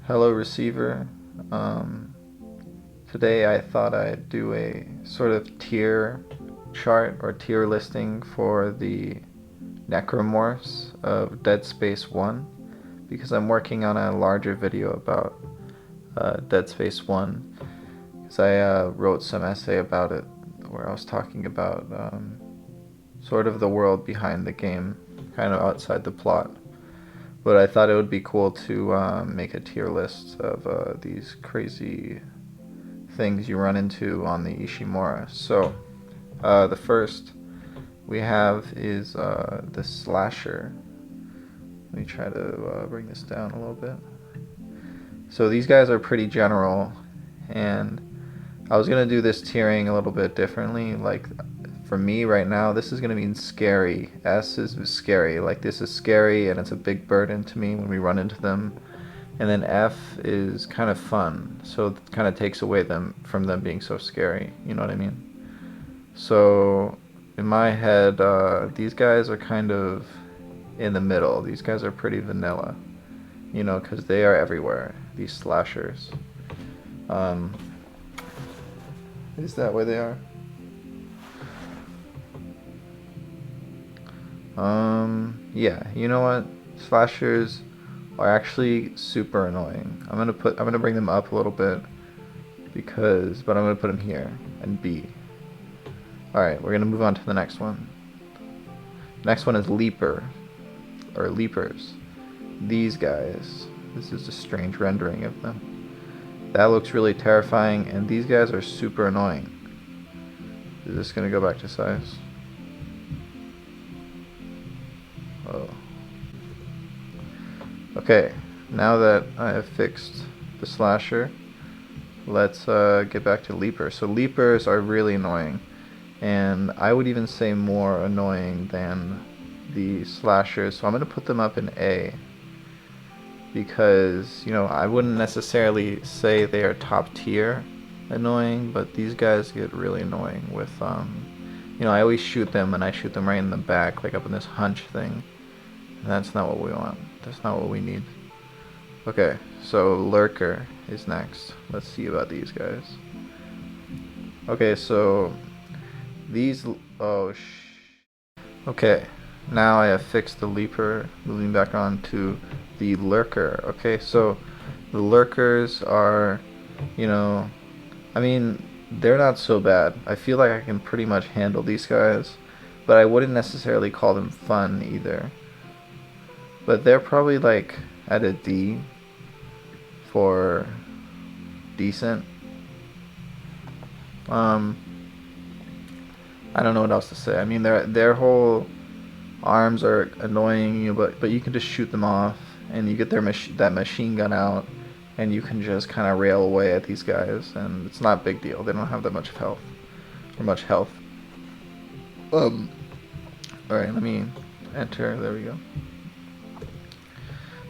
Hello receiver. Today I thought I'd do a sort of tier chart or tier listing for the Necromorphs of Dead Space 1 because I'm working on a larger video about Dead Space 1 because I wrote some essay about it where I was talking about sort of the world behind the game, kind of outside the plot. But I thought it would be cool to make a tier list of these crazy things you run into on the Ishimura. So, the first we have is the slasher. Let me try to bring this down a little bit. So these guys are pretty general, and I was gonna do this tiering a little bit differently. Like, for me right now, this is gonna mean scary. S is scary. Like, this is scary, and it's a big burden to me when we run into them. And then F is kind of fun, so it kind of takes away from them being so scary. You know what I mean? So in my head, these guys are kind of in the middle. These guys are pretty vanilla, you know, because they are everywhere. These slashers. Is that where they are? Yeah. You know what? Slashers are actually super annoying. I'm gonna bring them up a little bit but I'm gonna put them here and B. All right, we're gonna move on to the next one. Next one is Leaper or Leapers. These guys. This is a strange rendering of them. That looks really terrifying, and these guys are super annoying. Is this gonna go back to size? Oh. Okay, now that I have fixed the slasher, let's get back to Leapers. So Leapers are really annoying, and I would even say more annoying than the slashers. So I'm going to put them up in A, because, you know, I wouldn't necessarily say they are top tier annoying, but these guys get really annoying with, you know, I always shoot them, and I shoot them right in the back, like up in this hunch thing. And that's not what we want. That's not what we need. Okay, so Lurker is next. Let's see about these guys. Okay, so these... Okay, now I have fixed the Leaper. Moving back on to the Lurker. Okay, so the Lurkers are, you know, I mean, they're not so bad. I feel like I can pretty much handle these guys, but I wouldn't necessarily call them fun either. But they're probably like at a D for decent. I don't know what else to say. I mean, their whole arms are annoying you, but you can just shoot them off, and you get that machine gun out, and you can just kind of rail away at these guys, and it's not a big deal. They don't have that much health. All right, let me enter. There we go.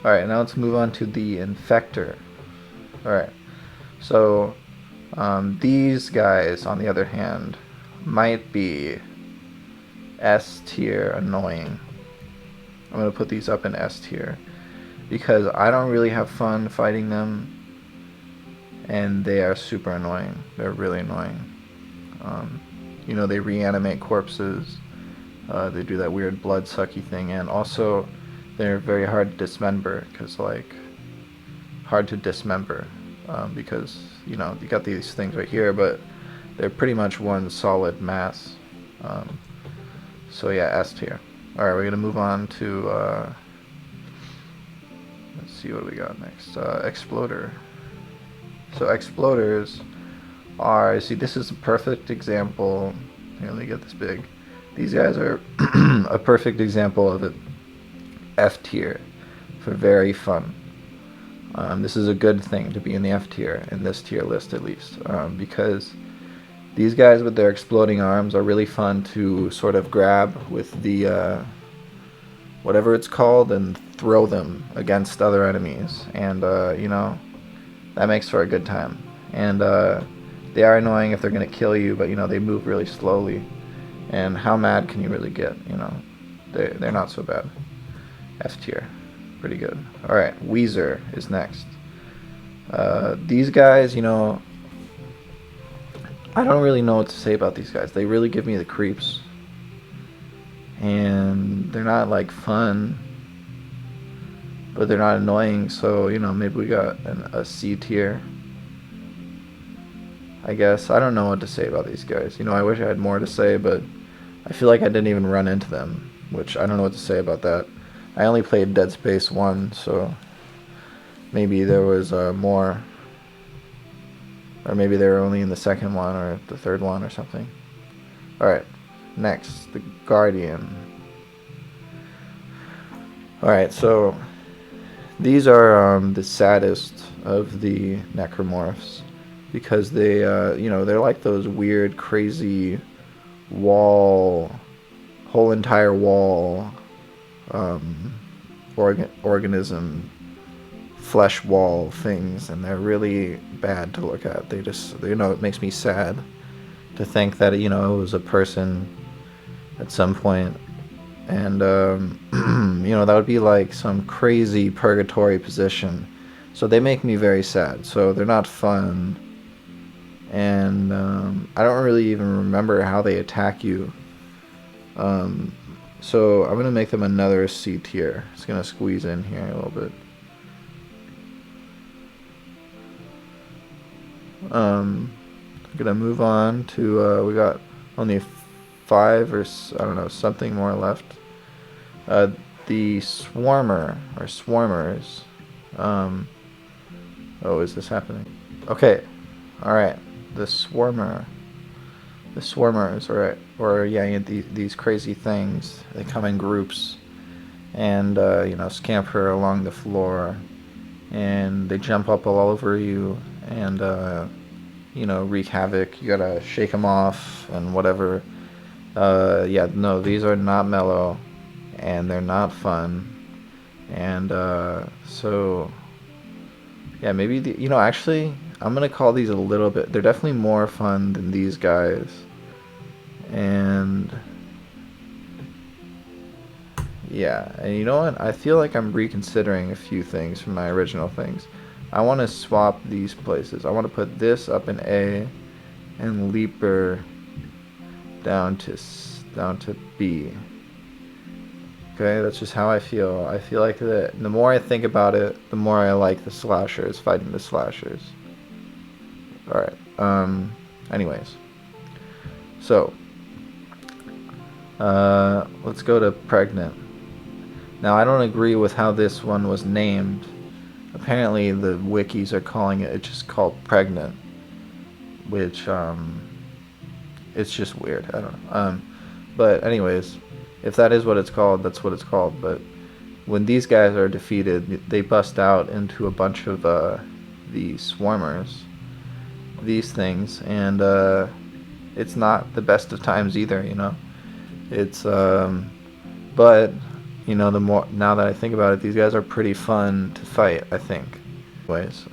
Alright, now let's move on to the Infector. Alright, so these guys, on the other hand, might be S tier annoying. I'm going to put these up in S tier because I don't really have fun fighting them, and they are super annoying. They're really annoying. You know, they reanimate corpses. They do that weird blood sucky thing, and also they're very hard to dismember, because because, you know, you got these things right here, but they're pretty much one solid mass. So yeah, S tier. Alright, we're gonna move on to let's see what we got next. Exploder. So exploders are, see, this is a perfect example. Here, let me get this big. These guys are a perfect example of it. F tier for very fun. This is a good thing to be in the F tier, in this tier list at least, because these guys with their exploding arms are really fun to sort of grab with the whatever it's called and throw them against other enemies, and you know, that makes for a good time. And they are annoying if they're gonna kill you, but you know, they move really slowly, and how mad can you really get? You know, they're not so bad. F tier. Pretty good. Alright, Weezer is next. These guys, you know, I don't really know what to say about these guys. They really give me the creeps. And they're not like fun, but they're not annoying, so, you know, maybe we got a C tier, I guess. I don't know what to say about these guys. You know, I wish I had more to say, but I feel like I didn't even run into them, which I don't know what to say about that. I only played Dead Space 1, so maybe there was more, or maybe they were only in the second one or the third one or something. Alright, next, the Guardian. Alright, so these are the saddest of the Necromorphs, because they, you know, they're like those weird, crazy whole entire wall organism, flesh wall things, and they're really bad to look at. They just, you know, it makes me sad to think that, you know, it was a person at some point, and you know, that would be like some crazy purgatory position. So they make me very sad. So they're not fun, and I don't really even remember how they attack you. So I'm gonna make them another C tier. It's gonna squeeze in here a little bit. I'm gonna move on to we got only 5 or I don't know, something more left. The Swarmer or Swarmers. Oh, is this happening? Okay, all right. The Swarmers, all right. Or yeah, these crazy things. They come in groups, and you know, scamper along the floor, and they jump up all over you, and you know, wreak havoc. You gotta shake them off and whatever. Yeah, no, these are not mellow, and they're not fun, and so yeah, maybe you know, actually, I'm gonna call these a little bit. They're definitely more fun than these guys, and yeah, and you know what? I feel like I'm reconsidering a few things from my original things. I want to swap these places. I want to put this up in A, and Leaper down to B. Okay, that's just how I feel. I feel like the more I think about it, the more I like the slashers, fighting the slashers. Alright, anyways. So, let's go to Pregnant. Now, I don't agree with how this one was named. Apparently, the wikis are calling it, it's just called Pregnant. Which, it's just weird. I don't know. But anyways, if that is what it's called, that's what it's called. But when these guys are defeated, they bust out into a bunch of the Swarmers, these things, and it's not the best of times either, you know. It's but you know, the more now that I think about it, these guys are pretty fun to fight, I think. Anyways,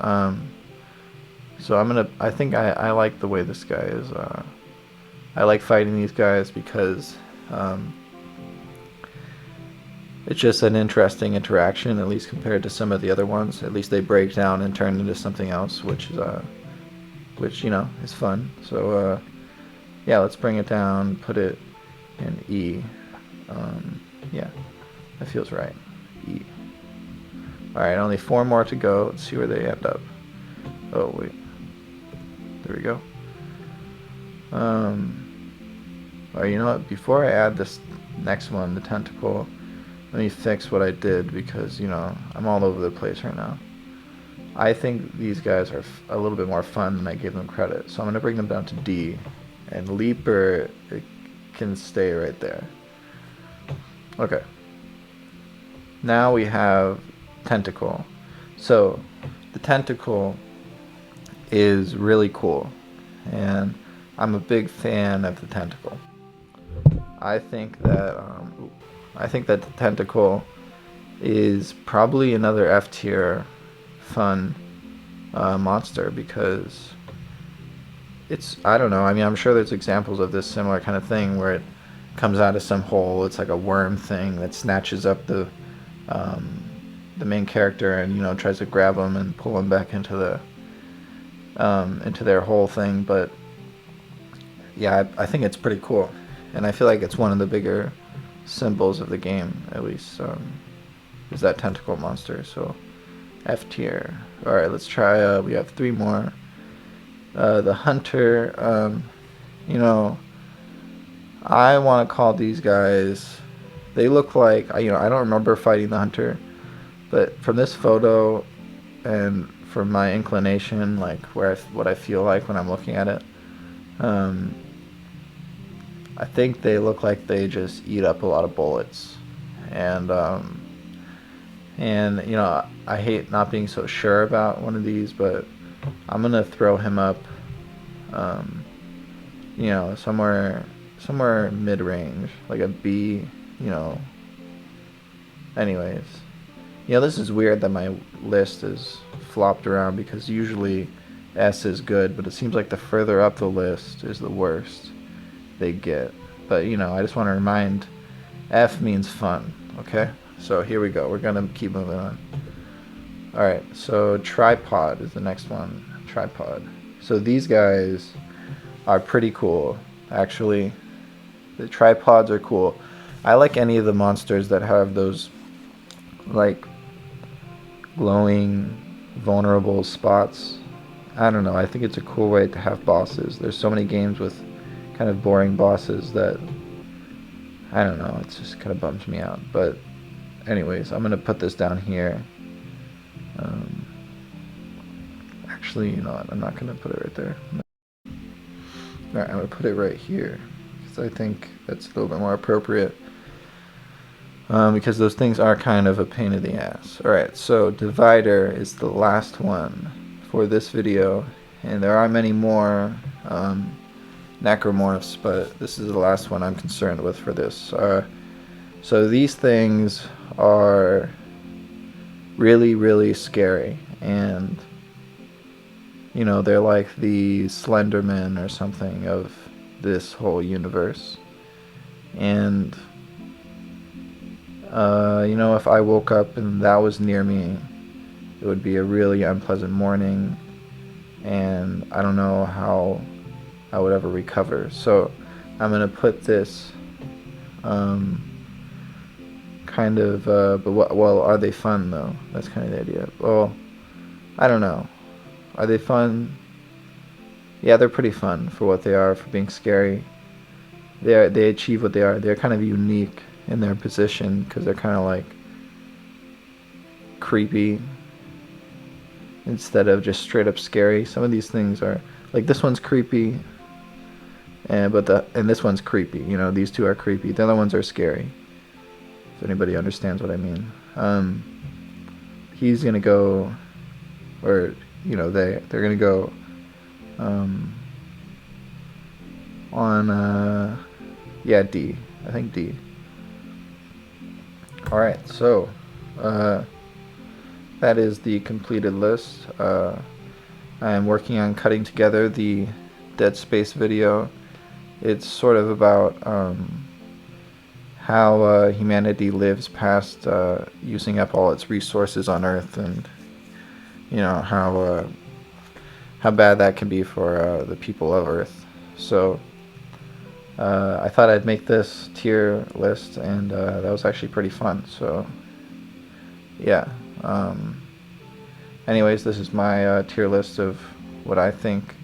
so I think I like the way this guy is. I like fighting these guys because it's just an interesting interaction, at least compared to some of the other ones. At least they break down and turn into something else, which you know, is fun. So yeah, let's bring it down, put it in E. Yeah, that feels right. E. Alright, only 4 more to go. Let's see where they end up. Oh, wait. There we go. Alright, you know what? Before I add this next one, the Tentacle, let me fix what I did, because, you know, I'm all over the place right now. I think these guys are a little bit more fun than I give them credit. So I'm going to bring them down to D. And Leaper can stay right there. Okay. Now we have Tentacle. So the Tentacle is really cool, and I'm a big fan of the Tentacle. I think that the Tentacle is probably another F tier fun monster, because it's, I don't know, I mean, I'm sure there's examples of this similar kind of thing where it comes out of some hole. It's like a worm thing that snatches up the the main character and, you know, tries to grab them and pull them back into their whole thing. But yeah, I think it's pretty cool, and I feel like it's one of the bigger symbols of the game, at least, is that tentacle monster. So F tier. Alright, let's try, we have 3 more. The hunter, you know, I want to call these guys, they look like, you know, I don't remember fighting the hunter, but from this photo and from my inclination, like what I feel like when I'm looking at it, I think they look like they just eat up a lot of bullets, and you know, I hate not being so sure about one of these, but I'm gonna throw him up, you know, somewhere mid-range, like a B, you know. Anyways, you know, this is weird that my list is flopped around, because usually S is good, but it seems like the further up the list is the worst they get. But, you know, I just want to remind, F means fun, okay? So here we go. We're gonna keep moving on. Alright, so tripod is the next one. Tripod. So these guys are pretty cool, actually. The tripods are cool. I like any of the monsters that have those, like, glowing, vulnerable spots. I don't know, I think it's a cool way to have bosses. There's so many games with kind of boring bosses that, I don't know, it just kind of bums me out. But anyways, I'm going to put this down here. Actually, you know what, I'm not going to put it right there. Alright, I'm going to put it right here, because I think that's a little bit more appropriate. Because those things are kind of a pain in the ass. Alright, so divider is the last one for this video, and there are many more Necromorphs, but this is the last one I'm concerned with for this. So these things are really, really scary, and, you know, they're like the Slenderman or something of this whole universe. And you know, if I woke up and that was near me, it would be a really unpleasant morning, and I don't know how I would ever recover. So I'm gonna put this kind of, well, are they fun though? That's kind of the idea. Well, I don't know. Are they fun? Yeah, they're pretty fun for what they are, for being scary. They achieve what they are. They're kind of unique in their position, because they're kind of like creepy instead of just straight up scary. Some of these things are, like, this one's creepy, and this one's creepy. You know, these two are creepy. The other ones are scary. If anybody understands what I mean. He's gonna go, or, you know, they're gonna go on yeah, D. I think D. Alright, so that is the completed list. I am working on cutting together the Dead Space video. It's sort of about how humanity lives past using up all its resources on Earth, and, you know, how bad that can be for the people of Earth. So I thought I'd make this tier list, and that was actually pretty fun. So yeah. Anyways, this is my tier list of what I think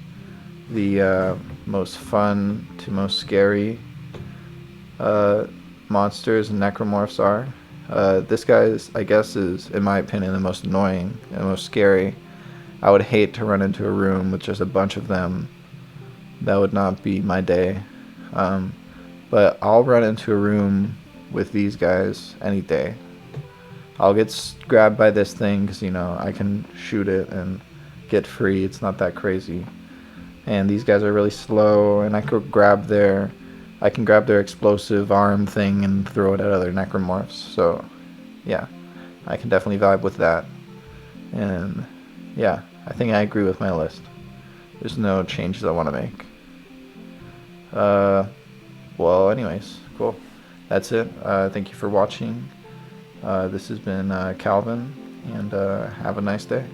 the most fun to most scary monsters and necromorphs are. This guy, I guess, is, in my opinion, the most annoying and most scary. I would hate to run into a room with just a bunch of them. That would not be my day. But I'll run into a room with these guys any day. I'll get grabbed by this thing, because, you know, I can shoot it and get free. It's not that crazy. And these guys are really slow, and I can grab their explosive arm thing and throw it at other necromorphs. So yeah, I can definitely vibe with that. And yeah, I think I agree with my list. There's no changes I want to make. Well, anyways, cool. That's it. Thank you for watching, This has been Calvin, and have a nice day.